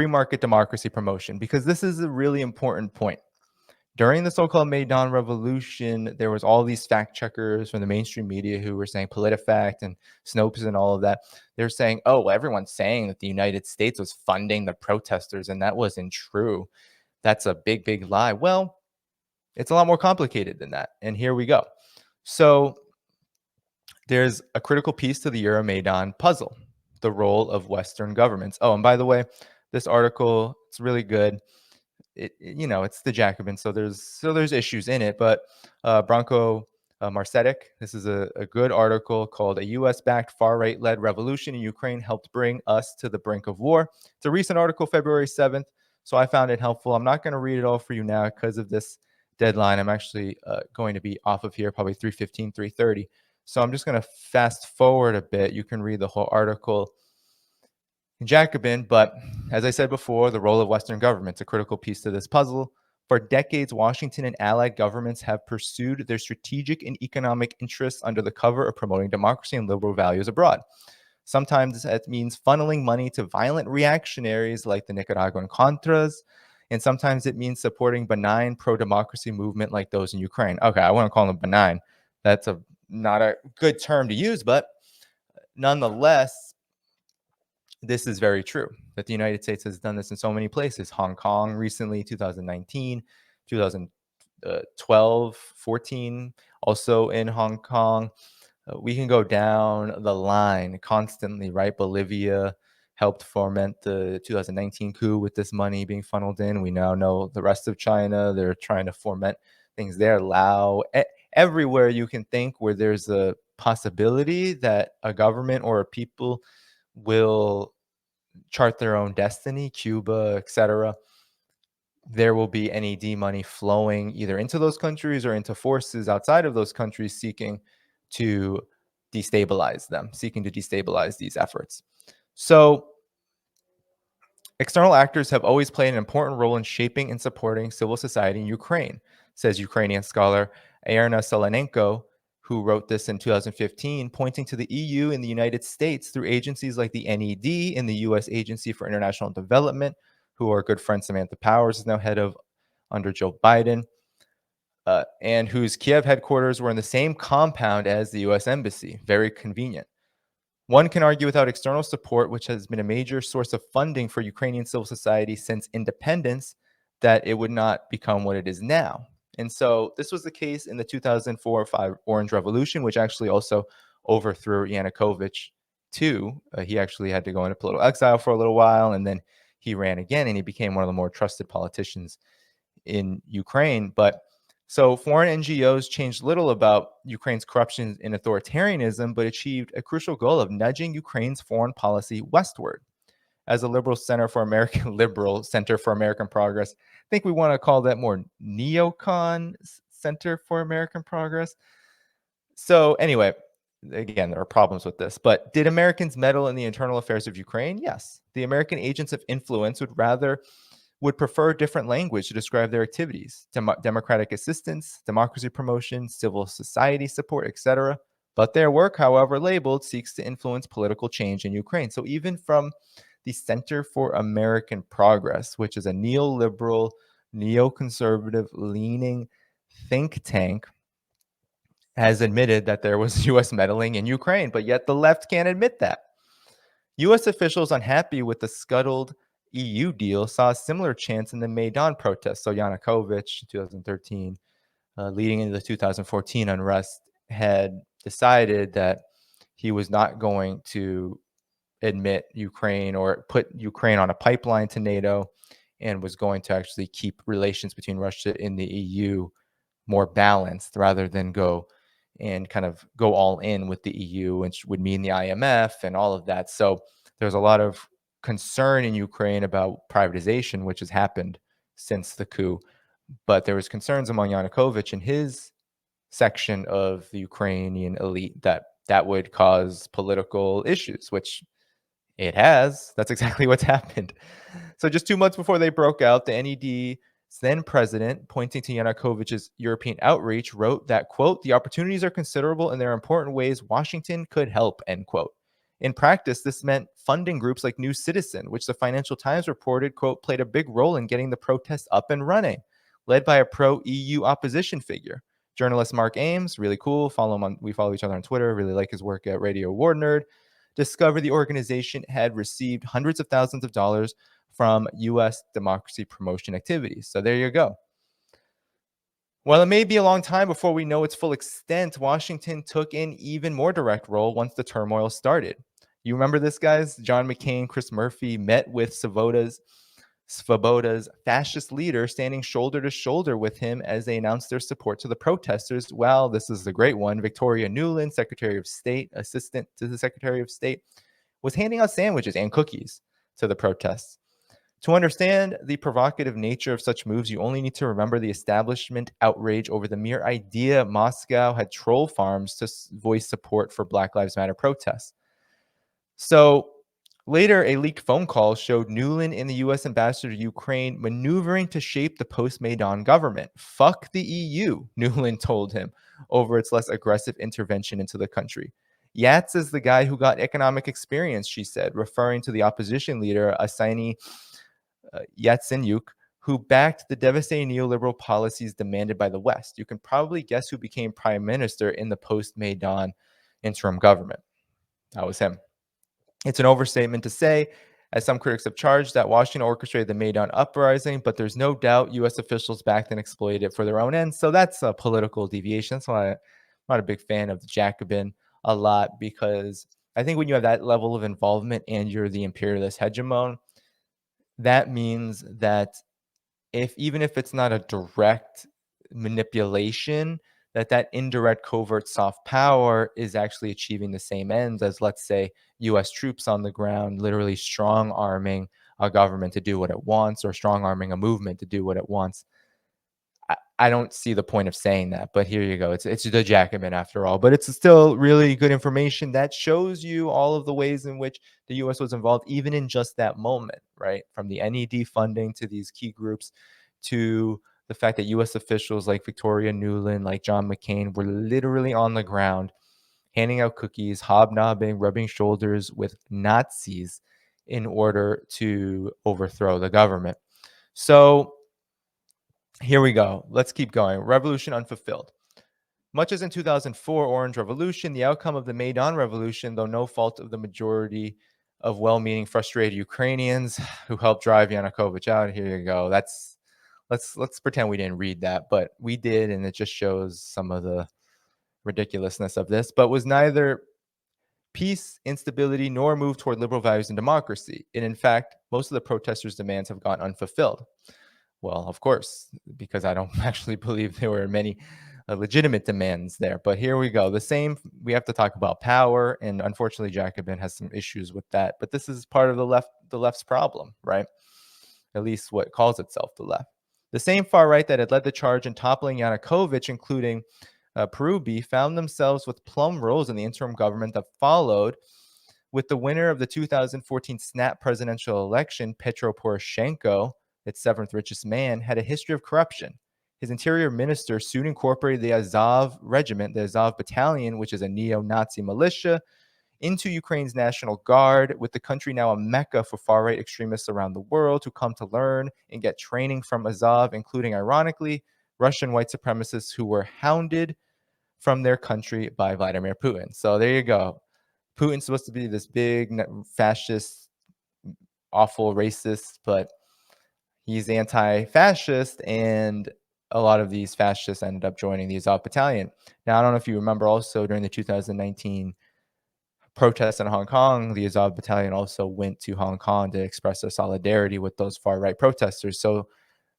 free market democracy promotion, because this is a really important point. During the so-called Maidan Revolution, there was all these fact checkers from the mainstream media who were saying PolitiFact and Snopes and all of that. They're saying, oh, well, everyone's saying that the United States was funding the protesters, and that wasn't true. That's a big, big lie. Well, it's a lot more complicated than that. And here we go. So there's a critical piece to the Euromaidan puzzle, the role of Western governments. Oh, and by the way, this article, it's really good. It's the Jacobins, so there's issues in it, but Branko Marcetic, this is a good article called "A U.S.-backed far-right-led revolution in Ukraine helped bring us to the brink of war." It's a recent article, February 7th, so I found it helpful. I'm not going to read it all for you now because of this deadline. I'm actually going to be off of here probably 3:15, 3:30, so I'm just going to fast forward a bit. You can read the whole article Jacobin, but as I said before, the role of Western governments, a critical piece to this puzzle. For decades, Washington and allied governments have pursued their strategic and economic interests under the cover of promoting democracy and liberal values abroad. Sometimes that means funneling money to violent reactionaries like the Nicaraguan Contras, and sometimes it means supporting benign pro-democracy movement like those in Ukraine. Okay, I want to call them benign. That's not a good term to use, but nonetheless, this is very true that the United States has done this in so many places. Hong Kong recently, 2019, 2012, 14, also in Hong Kong. We can go down the line constantly, right? Bolivia helped foment the 2019 coup with this money being funneled in. We now know the rest of China, they're trying to foment things there. Laos, everywhere you can think where there's a possibility that a government or a people will chart their own destiny, Cuba, etc., there will be NED money flowing either into those countries or into forces outside of those countries seeking to destabilize them, seeking to destabilize these efforts. So external actors have always played an important role in shaping and supporting civil society in Ukraine, says Ukrainian scholar Erna Solenenko, who wrote this in 2015, pointing to the EU and the United States through agencies like the NED and the U.S. Agency for International Development, who our good friend Samantha Powers is now head of under Joe Biden, and whose Kiev headquarters were in the same compound as the U.S. Embassy. Very convenient. One can argue without external support, which has been a major source of funding for Ukrainian civil society since independence, that it would not become what it is now. And so this was the case in the 2004-5 Orange Revolution, which actually also overthrew Yanukovych too. He actually had to go into political exile for a little while, and then he ran again, and he became one of the more trusted politicians in Ukraine. But so foreign NGOs changed little about Ukraine's corruption and authoritarianism, but achieved a crucial goal of nudging Ukraine's foreign policy westward. As a liberal center for American Progress, I think we want to call that more neocon Center for American Progress. So anyway, again, there are problems with this, but did Americans meddle in the internal affairs of Ukraine? Yes. The American agents of influence would prefer different language to describe their activities: democratic assistance, democracy promotion, civil society support, etc. But their work, however labeled, seeks to influence political change in Ukraine. So even from the Center for American Progress, which is a neoliberal, neoconservative leaning think tank, has admitted that there was U.S. meddling in Ukraine, but yet the left can't admit that. U.S. officials unhappy with the scuttled EU deal saw a similar chance in the Maidan protests. So Yanukovych, 2013, leading into the 2014 unrest, had decided that he was not going to admit Ukraine or put Ukraine on a pipeline to NATO, and was going to actually keep relations between Russia and the EU more balanced rather than go all in with the EU, which would mean the IMF and all of that. So there's a lot of concern in Ukraine about privatization, which has happened since the coup. But there was concerns among Yanukovych and his section of the Ukrainian elite that would cause political issues, which it has. That's exactly what's happened. So just 2 months before they broke out, the NED's then president, pointing to Yanukovych's European outreach, wrote that, quote, "The opportunities are considerable and there are important ways Washington could help," end quote. In practice, this meant funding groups like New Citizen, which the Financial Times reported, quote, played a big role in getting the protests up and running, led by a pro-EU opposition figure. Journalist Mark Ames, really cool. We follow each other on Twitter. Really like his work at Radio War Nerd. Discovered the organization had received hundreds of thousands of dollars from U.S. democracy promotion activities. So there you go. While it may be a long time before we know its full extent, Washington took an even more direct role once the turmoil started. You remember this, guys? John McCain, Chris Murphy met with Svoboda's fascist leader, standing shoulder to shoulder with him as they announced their support to the protesters. Well, this is the great one. Victoria Nuland, Secretary of State, Assistant to the Secretary of State, was handing out sandwiches and cookies to the protests. To understand the provocative nature of such moves, you only need to remember the establishment outrage over the mere idea Moscow had troll farms to voice support for Black Lives Matter protests. So later, a leaked phone call showed Nuland and the U.S. ambassador to Ukraine maneuvering to shape the post-Maidan government. Fuck the EU, Nuland told him, over its less aggressive intervention into the country. Yats is the guy who got economic experience, she said, referring to the opposition leader, Arseniy Yatsenyuk, who backed the devastating neoliberal policies demanded by the West. You can probably guess who became prime minister in the post-Maidan interim government. That was him. It's an overstatement to say, as some critics have charged, that Washington orchestrated the Maidan uprising, but there's no doubt U.S. officials backed and exploited it for their own ends. So that's a political deviation. That's why I'm not a big fan of the Jacobin a lot, because I think when you have that level of involvement and you're the imperialist hegemon, that means that even if it's not a direct manipulation, that indirect covert soft power is actually achieving the same ends as, let's say, U.S. troops on the ground, literally strong arming a government to do what it wants, or strong arming a movement to do what it wants. I don't see the point of saying that, but here you go. It's the Jacobin after all, but it's still really good information that shows you all of the ways in which the U.S. was involved, even in just that moment, right? From the NED funding to these key groups, to the fact that U.S. officials like Victoria Nuland, like John McCain, were literally on the ground, handing out cookies, hobnobbing, rubbing shoulders with Nazis in order to overthrow the government. So here we go. Let's keep going. Revolution unfulfilled. Much as in 2004 Orange Revolution, the outcome of the Maidan Revolution, though no fault of the majority of well-meaning, frustrated Ukrainians who helped drive Yanukovych out. Here you go. Let's pretend we didn't read that, but we did, and it just shows some of the ridiculousness of this. But was neither peace, instability, nor move toward liberal values and democracy. And in fact, most of the protesters' demands have gone unfulfilled. Well, of course, because I don't actually believe there were many legitimate demands there. But here we go. We have to talk about power, and unfortunately, Jacobin has some issues with that. But this is part of the left's problem, right? At least what calls itself the left. The same far right that had led the charge in toppling Yanukovych, including Perubi, found themselves with plum roles in the interim government that followed, with the winner of the 2014 snap presidential election, Petro Poroshenko, its seventh richest man, had a history of corruption. His interior minister soon incorporated the Azov regiment, the Azov battalion, which is a neo-Nazi militia, into Ukraine's National Guard, with the country now a mecca for far-right extremists around the world who come to learn and get training from Azov, including, ironically, Russian white supremacists who were hounded from their country by Vladimir Putin. So there you go. Putin's supposed to be this big fascist, awful racist, but he's anti-fascist, and a lot of these fascists ended up joining the Azov battalion. Now, I don't know if you remember also during the 2019 protests in Hong Kong, the Azov battalion also went to Hong Kong to express their solidarity with those far-right protesters. So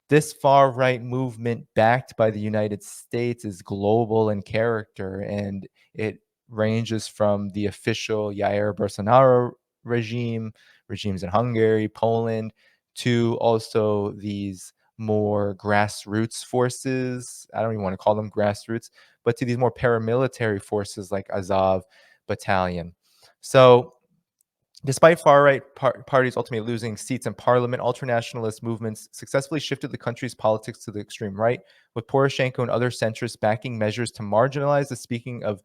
this far-right movement backed by the United States is global in character, and it ranges from the official Jair Bolsonaro regimes in Hungary, Poland, to also these more grassroots forces. I don't even want to call them grassroots, but to these more paramilitary forces like Azov battalion. So despite far-right parties ultimately losing seats in parliament, ultranationalist movements successfully shifted the country's politics to the extreme right, with Poroshenko and other centrists backing measures to marginalize the speaking of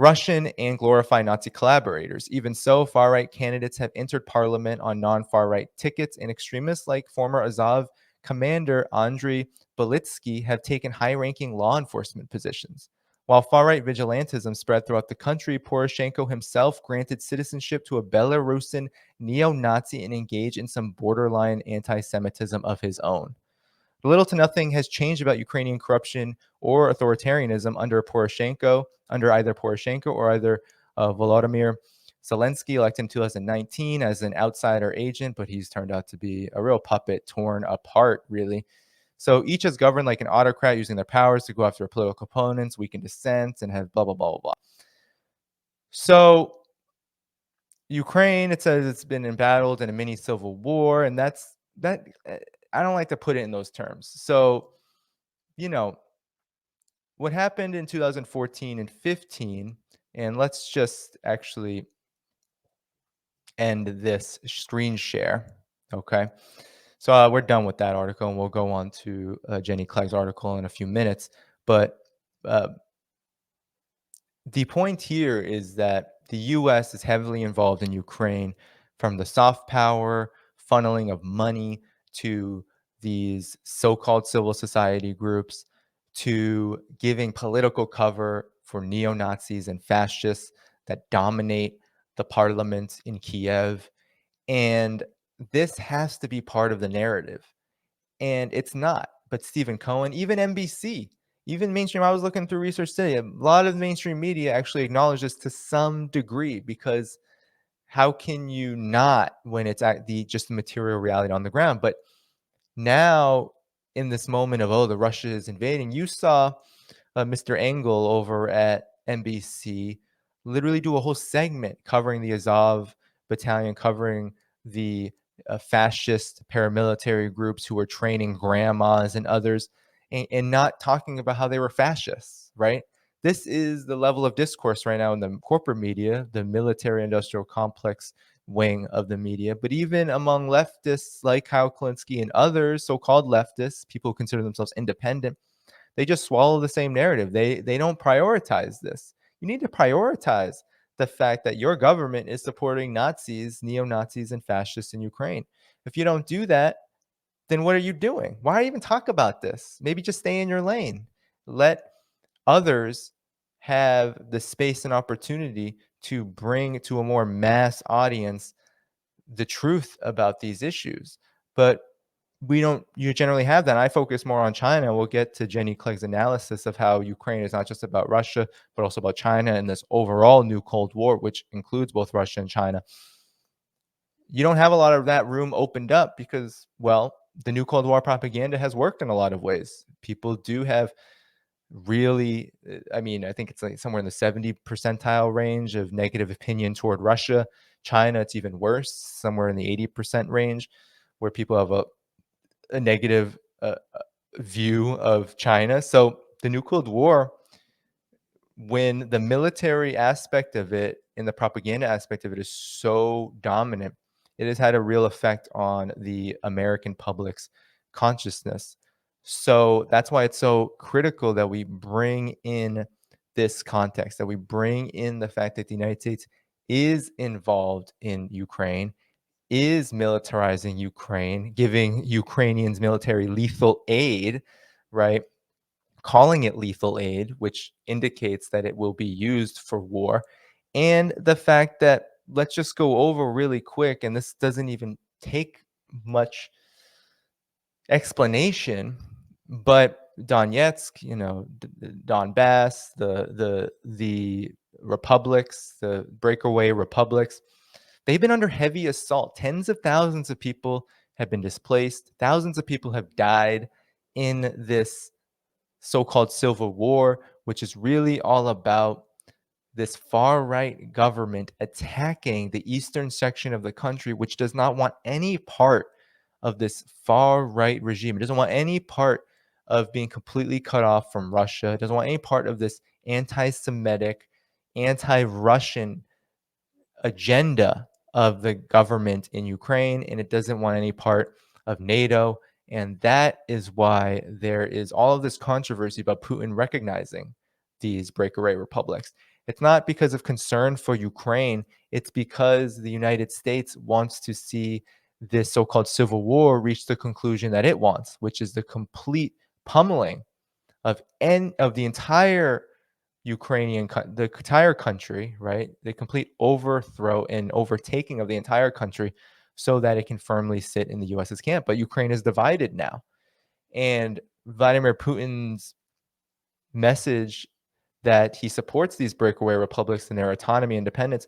Russian and glorify Nazi collaborators. Even so, far right candidates have entered parliament on non far right tickets, and extremists like former Azov commander Andriy Belitsky have taken high ranking law enforcement positions. While far right vigilantism spread throughout the country, Poroshenko himself granted citizenship to a Belarusian neo Nazi and engaged in some borderline anti Semitism of his own. Little to nothing has changed about Ukrainian corruption or authoritarianism under either Poroshenko or either Volodymyr Zelensky, elected in 2019 as an outsider agent, but he's turned out to be a real puppet torn apart, really. So each is governed like an autocrat, using their powers to go after political opponents, weaken dissent, and have blah, blah, blah, blah, blah. So Ukraine, it says it's been embattled in a mini civil war, and that. I don't like to put it in those terms. So, you know, what happened in 2014 and 15, and let's just actually end this screen share. Okay. So we're done with that article, and we'll go on to Jenny Clegg's article in a few minutes. But uh, the point here is that the US is heavily involved in Ukraine, from the soft power funneling of money to these so-called civil society groups, to giving political cover for neo-Nazis and fascists that dominate the parliament in Kiev. And this has to be part of the narrative, and it's not. But Stephen Cohen, even NBC, even mainstream, I was looking through research today, a lot of mainstream media actually acknowledge this to some degree, because how can you not when it's at the just the material reality on the ground? But now, in this moment of, oh, the Russia is invading, you saw Mr. Engel over at NBC literally do a whole segment covering the Azov battalion, covering the fascist paramilitary groups who were training grandmas and others, and not talking about how they were fascists, right? This is the level of discourse right now in the corporate media, the military industrial complex wing of the media, but even among leftists like Kyle Klinsky and others, so-called leftists, people who consider themselves independent, they just swallow the same narrative. They don't prioritize this. You need to prioritize the fact that your government is supporting Nazis, neo-Nazis, and fascists in Ukraine. If you don't do that, then what are you doing? Why even talk about this? Maybe just stay in your lane. Let others have the space and opportunity to bring to a more mass audience the truth about these issues. But we don't you generally have that. I focus more on China. We'll get to Jenny Clegg's analysis of how Ukraine is not just about Russia, but also about China and this overall new Cold War, which includes both Russia and China. You don't have a lot of that room opened up because, well, the new Cold War propaganda has worked in a lot of ways. People do have really, I mean, I think it's like somewhere in the 70 percentile range of negative opinion toward Russia. China, it's even worse, somewhere in the 80% range, where people have a negative view of China. So the new Cold War, when the military aspect of it and the propaganda aspect of it is so dominant, it has had a real effect on the American public's consciousness. So that's why it's so critical that we bring in this context, that we bring in the fact that the United States is involved in Ukraine, is militarizing Ukraine, giving Ukrainians military lethal aid, right? Calling it lethal aid, which indicates that it will be used for war. And the fact that, let's just go over really quick, and this doesn't even take much explanation, but Donetsk, Donbass, the republics, the breakaway republics, they've been under heavy assault. Tens of thousands of people have been displaced. Thousands of people have died in this so-called civil war, which is really all about this far right government attacking the eastern section of the country, which does not want any part of this far right regime. It doesn't want any part of being completely cut off from Russia. It doesn't want any part of this anti Semitic, anti Russian agenda of the government in Ukraine, and it doesn't want any part of NATO. And that is why there is all of this controversy about Putin recognizing these breakaway republics. It's not because of concern for Ukraine. It's because the United States wants to see this so-called civil war reach the conclusion that it wants, which is the complete pummeling of the entire the entire country, right? The complete overthrow and overtaking of the entire country so that it can firmly sit in the US's camp. But Ukraine is divided now. And Vladimir Putin's message that he supports these breakaway republics and their autonomy and independence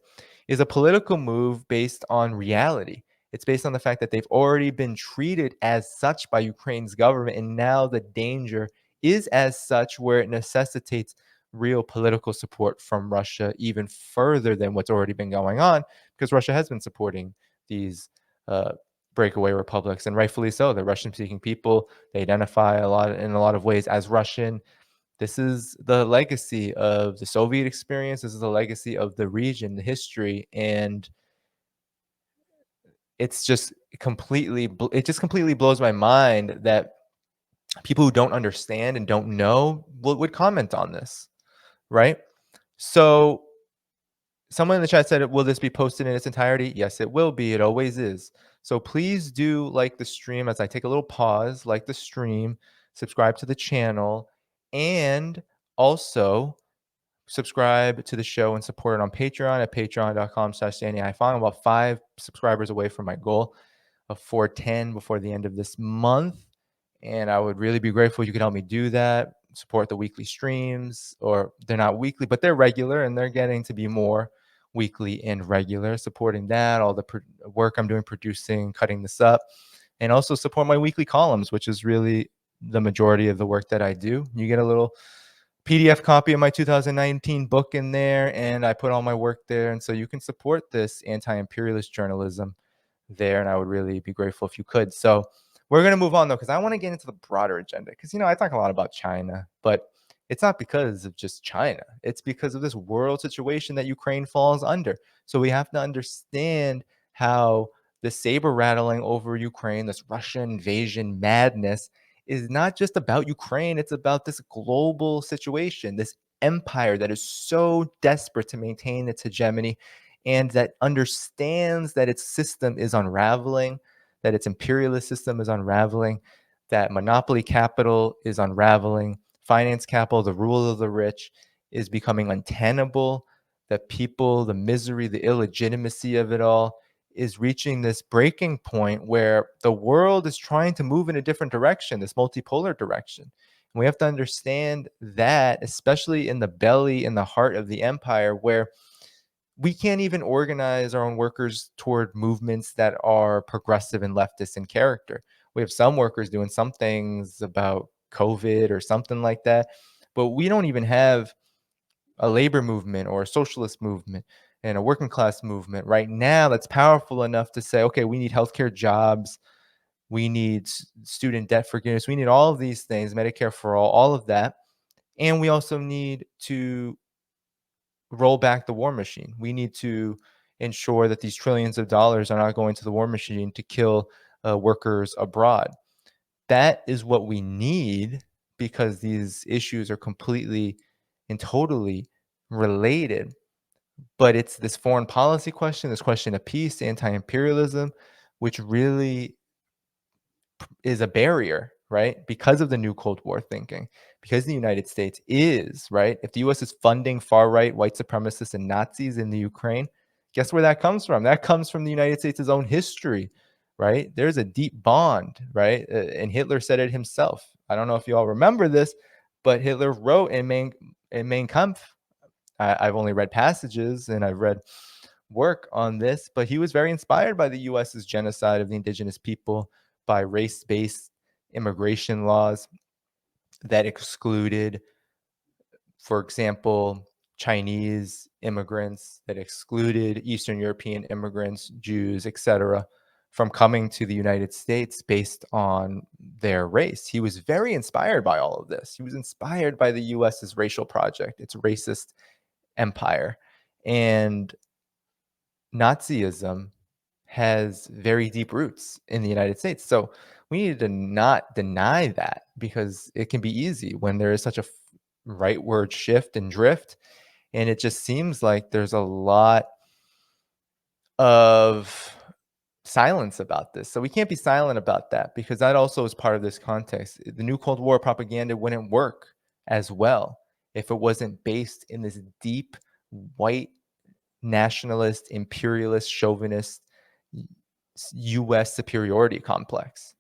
is a political move based on reality. It's based on the fact that they've already been treated as such by Ukraine's government, and now the danger is as such, where it necessitates real political support from Russia even further than what's already been going on, because Russia has been supporting these uh, breakaway republics, and rightfully so. They're Russian-speaking people. They identify in a lot of ways as Russian. This is the legacy of the Soviet experience. This is the legacy of the region, the history, and it's just it just completely blows my mind that people who don't understand and don't know would comment on this, right? So someone in the chat said, will this be posted in its entirety? Yes, it will be. It always is. So please do like the stream as I take a little pause, like the stream, subscribe to the channel, and also subscribe to the show and support it on Patreon at patreon.com/DannyHaiphong. I'm about 5 subscribers away from my goal of 410 before the end of this month. And I would really be grateful if you could help me do that. Support the weekly streams, or they're not weekly, but they're regular, and they're getting to be more weekly and regular. Supporting that, all the work I'm doing, producing, cutting this up, and also support my weekly columns, which is really the majority of the work that I do. You get a little PDF copy of my 2019 book in there, and I put all my work there. And so you can support this anti-imperialist journalism there, and I would really be grateful if you could. So we're going to move on, though, because I want to get into the broader agenda, because, I talk a lot about China, but it's not because of just China. It's because of this world situation that Ukraine falls under. So we have to understand how the saber rattling over Ukraine, this Russian invasion madness, is not just about Ukraine. It's about this global situation, this empire that is so desperate to maintain its hegemony, and that understands that its system is unraveling, that its imperialist system is unraveling, that monopoly capital is unraveling, finance capital, the rule of the rich, is becoming untenable, that people, the misery, the illegitimacy of it all is reaching this breaking point where the world is trying to move in a different direction, this multipolar direction. And we have to understand that, especially in the belly, in the heart of the empire, where we can't even organize our own workers toward movements that are progressive and leftist in character. We have some workers doing some things about COVID or something like that, but we don't even have a labor movement or a socialist movement and a working class movement right now that's powerful enough to say, okay, we need healthcare jobs, we need student debt forgiveness, we need all of these things, Medicare for all of that. And we also need to roll back the war machine. We need to ensure that these trillions of dollars are not going to the war machine to kill workers abroad. That is what we need, because these issues are completely and totally related. But it's this foreign policy question, this question of peace, anti-imperialism, which really is a barrier, right? Because of the new Cold War thinking, because the United States is, right? If the US is funding far right white supremacists and Nazis in the Ukraine, guess where that comes from? That comes from the United States' own history, right? There's a deep bond, right? And Hitler said it himself. I don't know if you all remember this, but Hitler wrote in Mein Kampf. I've only read passages and I've read work on this, but he was very inspired by the US's genocide of the indigenous people, by race-based immigration laws that excluded, for example, Chinese immigrants, that excluded Eastern European immigrants, Jews, etc., from coming to the United States based on their race. He was very inspired by all of this. He was inspired by the US's racial project, its racist empire. And Nazism has very deep roots in the United States. So we need to not deny that, because it can be easy when there is such a rightward shift and drift. And it just seems like there's a lot of silence about this. So we can't be silent about that because that also is part of this context. The new Cold War propaganda wouldn't work as well if it wasn't based in this deep white nationalist, imperialist, chauvinist US superiority complex.